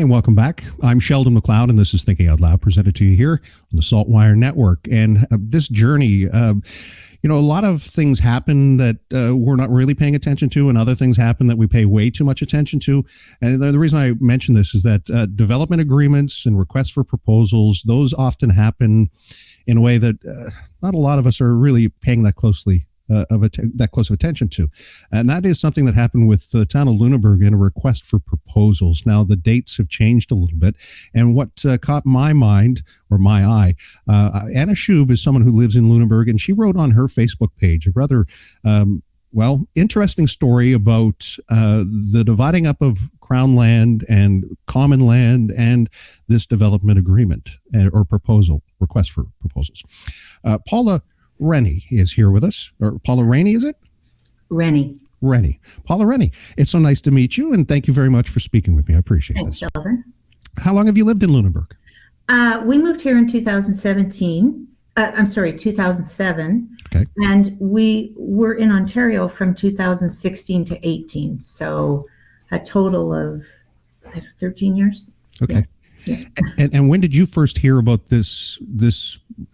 and welcome back. I'm Sheldon McLeod, and this is Thinking Out Loud, presented to you here on the SaltWire Network. And this journey, a lot of things happen that we're not really paying attention to, and other things happen that we pay way too much attention to. And the reason I mention this is that development agreements and requests for proposals, those often happen in a way that not a lot of us are really paying that close of attention to. And that is something that happened with the town of Lunenburg in a request for proposals. Now, the dates have changed a little bit. And what caught my mind, or my eye, Anna Schub is someone who lives in Lunenburg, and she wrote on her Facebook page a rather, interesting story about the dividing up of Crown land and common land and this development agreement or request for proposals. Paula Rennie is here with us. Or Paula Rennie, is it? Rennie. Paula Rennie. It's so nice to meet you, and thank you very much for speaking with me. I appreciate it. Thanks, Sheldon. How long have you lived in Lunenburg? We moved here in 2007. Okay. And we were in Ontario from 2016 to 18. So a total of 13 years. Okay. Yeah. And when did you first hear about this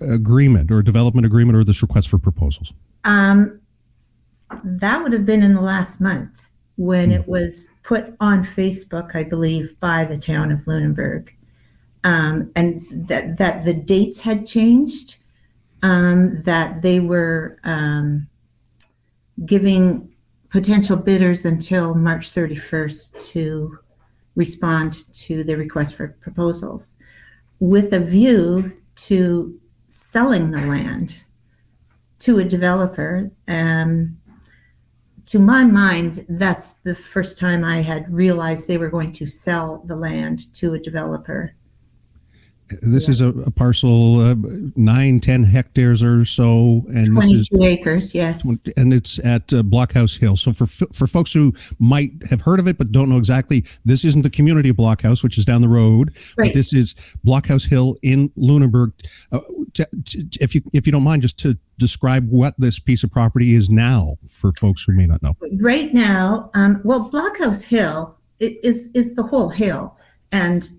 agreement or development agreement or this request for proposals? That would have been in the last month when it was put on Facebook, I believe, by the town of Lunenburg, and that the dates had changed, that they were giving potential bidders until March 31st to respond to the request for proposals, with a view to selling the land to a developer. To my mind, that's the first time I had realized they were going to sell the land to a developer. This is a parcel, 9-10 hectares or so, and 22 this is acres, yes. And it's at Blockhouse Hill. So for folks who might have heard of it but don't know exactly, this isn't the community of Blockhouse, which is down the road, Right. but this is Blockhouse Hill in Lunenburg. If you don't mind, just to describe what this piece of property is now for folks who may not know. Right now, Blockhouse Hill is the whole hill. And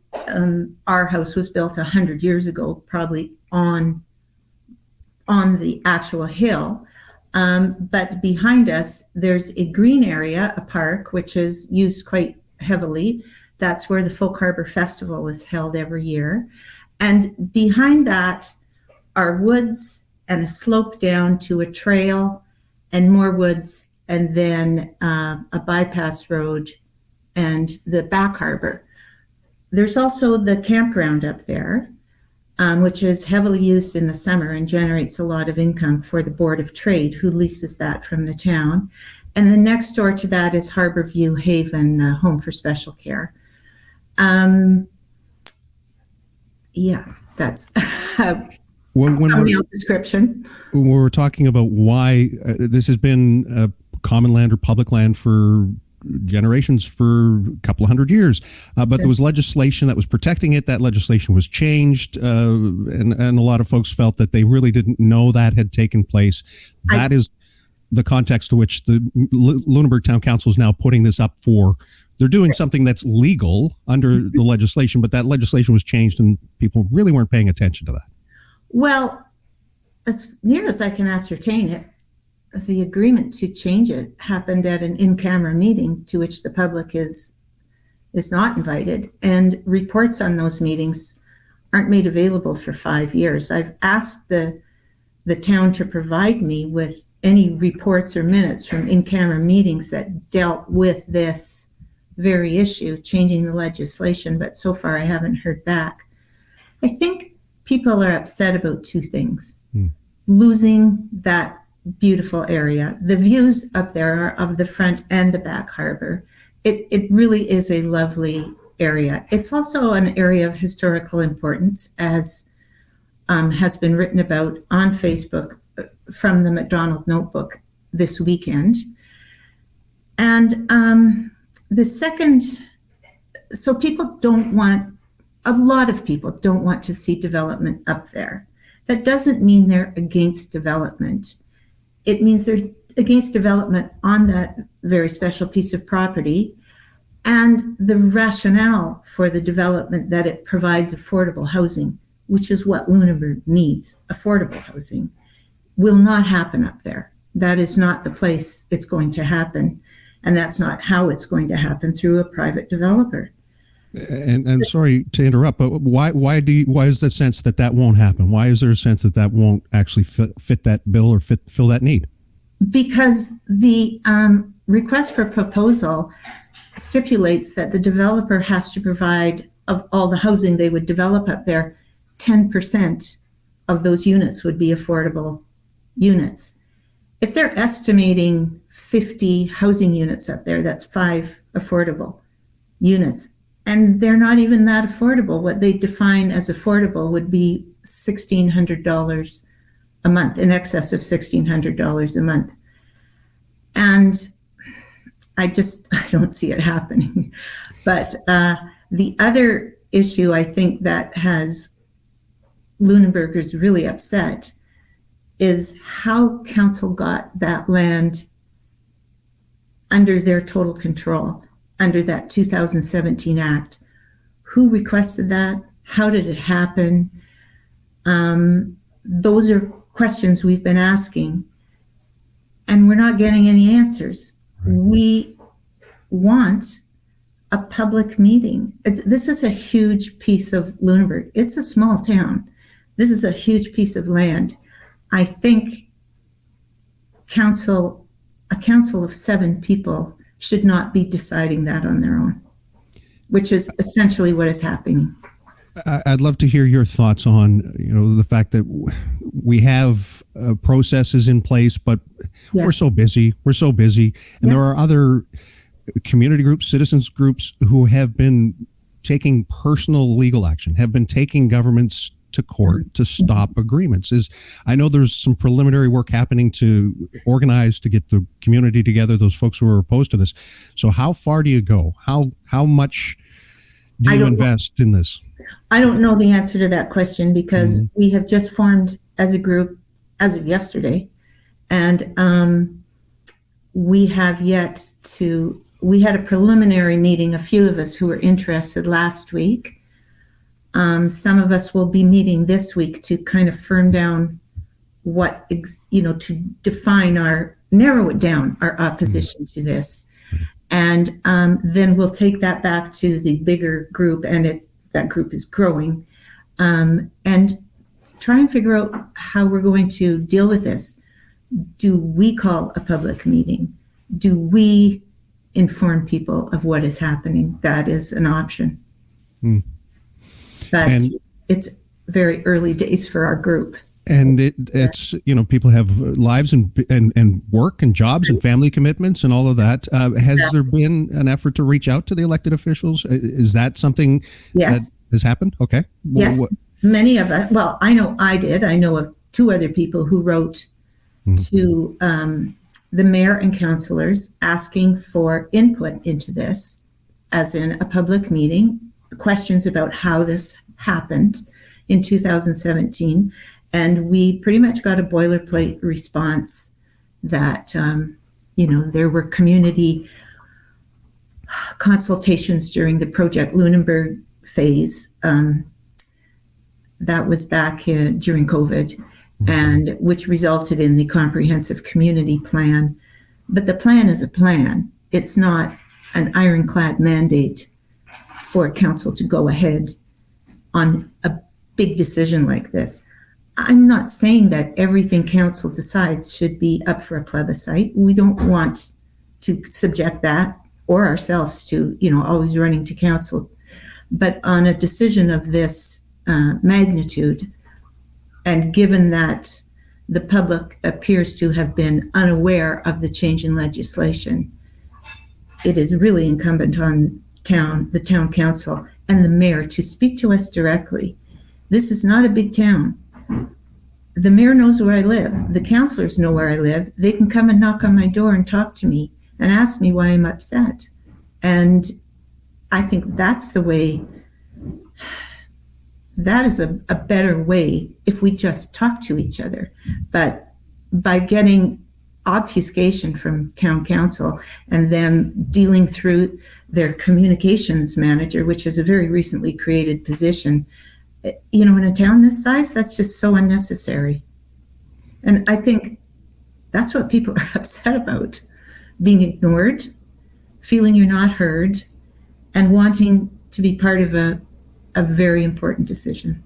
our house was built 100 years ago, probably on the actual hill. But behind us, there's a green area, a park, which is used quite heavily. That's where the Folk Harbor Festival is held every year. And behind that are woods and a slope down to a trail and more woods, and then a bypass road and the back harbor. There's also the campground up there, which is heavily used in the summer and generates a lot of income for the Board of Trade, who leases that from the town. And the next door to that is Harborview Haven Home for Special Care. That's a thumbnail description. When we're talking about why this has been common land or public land for generations, for a couple of hundred years, but there was legislation that was protecting it. That legislation was changed, and a lot of folks felt that they really didn't know that had taken place. That is the context to which the Lunenburg Town Council is now putting this up for. They're doing something that's legal under the legislation, but that legislation was changed and people really weren't paying attention to that. Well, as near as I can ascertain it, the agreement to change it happened at an in-camera meeting to which the public is not invited, and reports on those meetings aren't made available for 5 years. I've asked the town to provide me with any reports or minutes from in-camera meetings that dealt with this very issue, changing the legislation, but so far I haven't heard back. I think people are upset about two things. Losing that beautiful area. The views up there are of the front and the back harbor. It really is a lovely area. It's also an area of historical importance, as has been written about on Facebook from the McDonald Notebook this weekend. And the second, so a lot of people don't want to see development up there. That doesn't mean they're against development. It means they're against development on that very special piece of property. and the rationale for the development that it provides affordable housing, which is what Lunenburg needs, affordable housing, will not happen up there. That is not the place it's going to happen, and that's not how it's going to happen, through a private developer. And sorry to interrupt, but why is the sense that won't happen? Why is there a sense that won't actually fit that bill or fill that need? Because the request for proposal stipulates that the developer has to provide, of all the housing they would develop up there, 10% of those units would be affordable units. If they're estimating 50 housing units up there, that's 5 affordable units. And they're not even that affordable. What they define as affordable would be $1,600 a month, in excess of $1,600 a month. And I don't see it happening. But the other issue I think that has Lunenburgers really upset is how council got that land under their total control, under that 2017 Act. Who requested that? How did it happen? Those are questions we've been asking, and we're not getting any answers. Right. We want a public meeting. This is a huge piece of Lunenburg. It's a small town. This is a huge piece of land. I think a council of 7 people should not be deciding that on their own, which is essentially what is happening. I'd love to hear your thoughts on, the fact that we have processes in place, but yes, we're so busy, and there are other community groups, citizens groups who have been taking personal legal action, have been taking governments to court to stop agreements. I know there's some preliminary work happening to organize, to get the community together, those folks who are opposed to this. So how far do you go? How much do you invest in this? I don't know the answer to that question, because we have just formed as a group as of yesterday, and we had a preliminary meeting, a few of us who were interested last week. Some of us will be meeting this week to kind of firm down to narrow it down, our opposition to this. And then we'll take that back to the bigger group, and that group is growing, and try and figure out how we're going to deal with this. Do we call a public meeting? Do we inform people of what is happening? That is an option. But it's very early days for our group. And it's people have lives and work and jobs and family commitments and all of that. Has there been an effort to reach out to the elected officials? Is that something that has happened? Okay. Yes. Many of us. Well, I know I did. I know of 2 other people who wrote to the mayor and councillors asking for input into this, as in a public meeting, questions about how this happened in 2017. And we pretty much got a boilerplate response that, there were community consultations during the Project Lunenburg phase. That was back during COVID, and which resulted in the comprehensive community plan. But the plan is a plan. It's not an ironclad mandate for council to go ahead on a big decision like this. I'm not saying that everything council decides should be up for a plebiscite. We don't want to subject that or ourselves to, always running to council. But on a decision of this magnitude, and given that the public appears to have been unaware of the change in legislation, it is really incumbent on the town council and the mayor to speak to us directly. This is not a big town. The mayor knows where I live. The councillors know where I live. They can come and knock on my door and talk to me and ask me why I'm upset. And I think that's the way, that is a better way if we just talk to each other. But by getting obfuscation from town council and them dealing through their communications manager, which is a very recently created position. You know, in a town this size, that's just so unnecessary. And I think that's what people are upset about, being ignored, feeling you're not heard, and wanting to be part of a very important decision.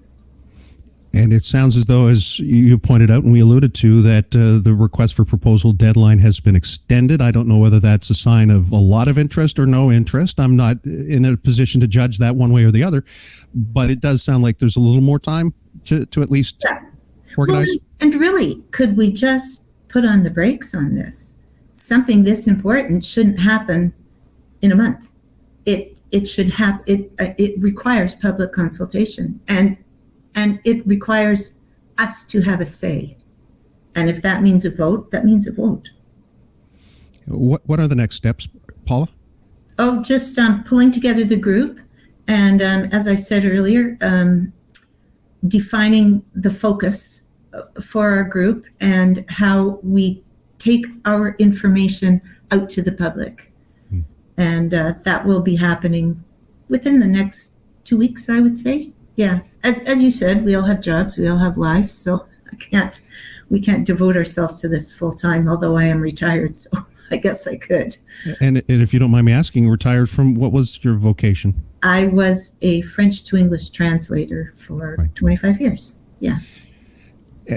And it sounds as though, as you pointed out and we alluded to, that the request for proposal deadline has been extended. I don't know whether that's a sign of a lot of interest or no interest. I'm not in a position to judge that one way or the other, but it does sound like there's a little more time to at least organize. Well, and really, could we just put on the brakes on this? Something this important shouldn't happen in a month. It should have it requires public consultation, and it requires us to have a say. And if that means a vote, that means a vote. What are the next steps, Paula? Oh, just pulling together the group, and as I said earlier, defining the focus for our group and how we take our information out to the public. And that will be happening within the next 2 weeks, I would say. Yeah, as you said, we all have jobs, we all have lives, so we can't devote ourselves to this full time, although I am retired, so I guess I could. And if you don't mind me asking, retired from, what was your vocation? I was a French to English translator for 25 years. Yeah.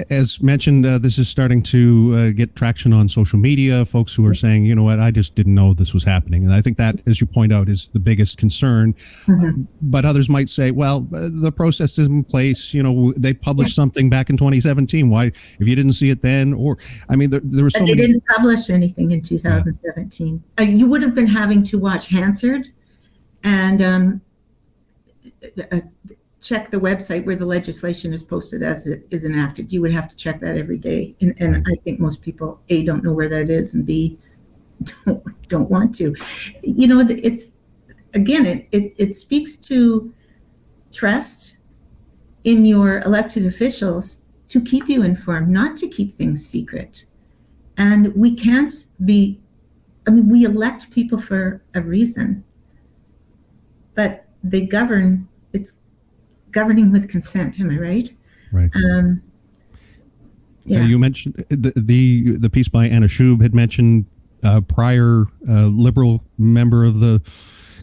As mentioned, this is starting to get traction on social media. Folks who are saying, you know what, I just didn't know this was happening. And I think that, as you point out, is the biggest concern. Mm-hmm. But others might say, well, the process is in place. You know, they published something back in 2017. Why, if you didn't see it then? Or, I mean, there was so many. They didn't publish anything in 2017. Yeah. You would have been having to watch Hansard and check the website where the legislation is posted as it is enacted. You would have to check that every day. And I think most people, A, don't know where that is, and B, don't want to. You know, it's, again, it speaks to trust in your elected officials to keep you informed, not to keep things secret. And we can't be, I mean, we elect people for a reason, but they govern, it's governing with consent. Am I right? Right. Yeah. You mentioned the piece by Anna Schub had mentioned prior Liberal member of the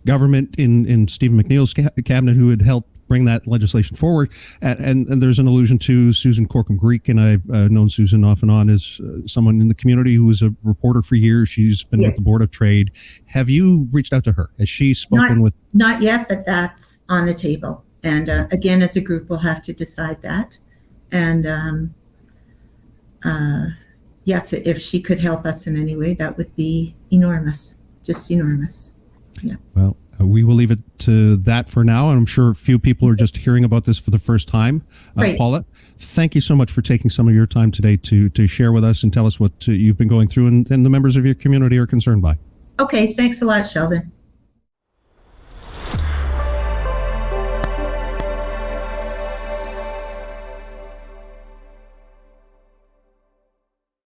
government in Stephen McNeil's cabinet who had helped bring that legislation forward. And there's an allusion to Susan Corkum-Greek, and I've known Susan off and on as someone in the community who was a reporter for years. She's been with the Board of Trade. Have you reached out to her? Has she spoken with? Not yet, but that's on the table. And again, as a group, we'll have to decide that. And yes, if she could help us in any way, that would be enormous, just enormous. Yeah. Well, we will leave it to that for now. And I'm sure a few people are just hearing about this for the first time. Paula, thank you so much for taking some of your time today to share with us and tell us what you've been going through and the members of your community are concerned by. Okay. Thanks a lot, Sheldon.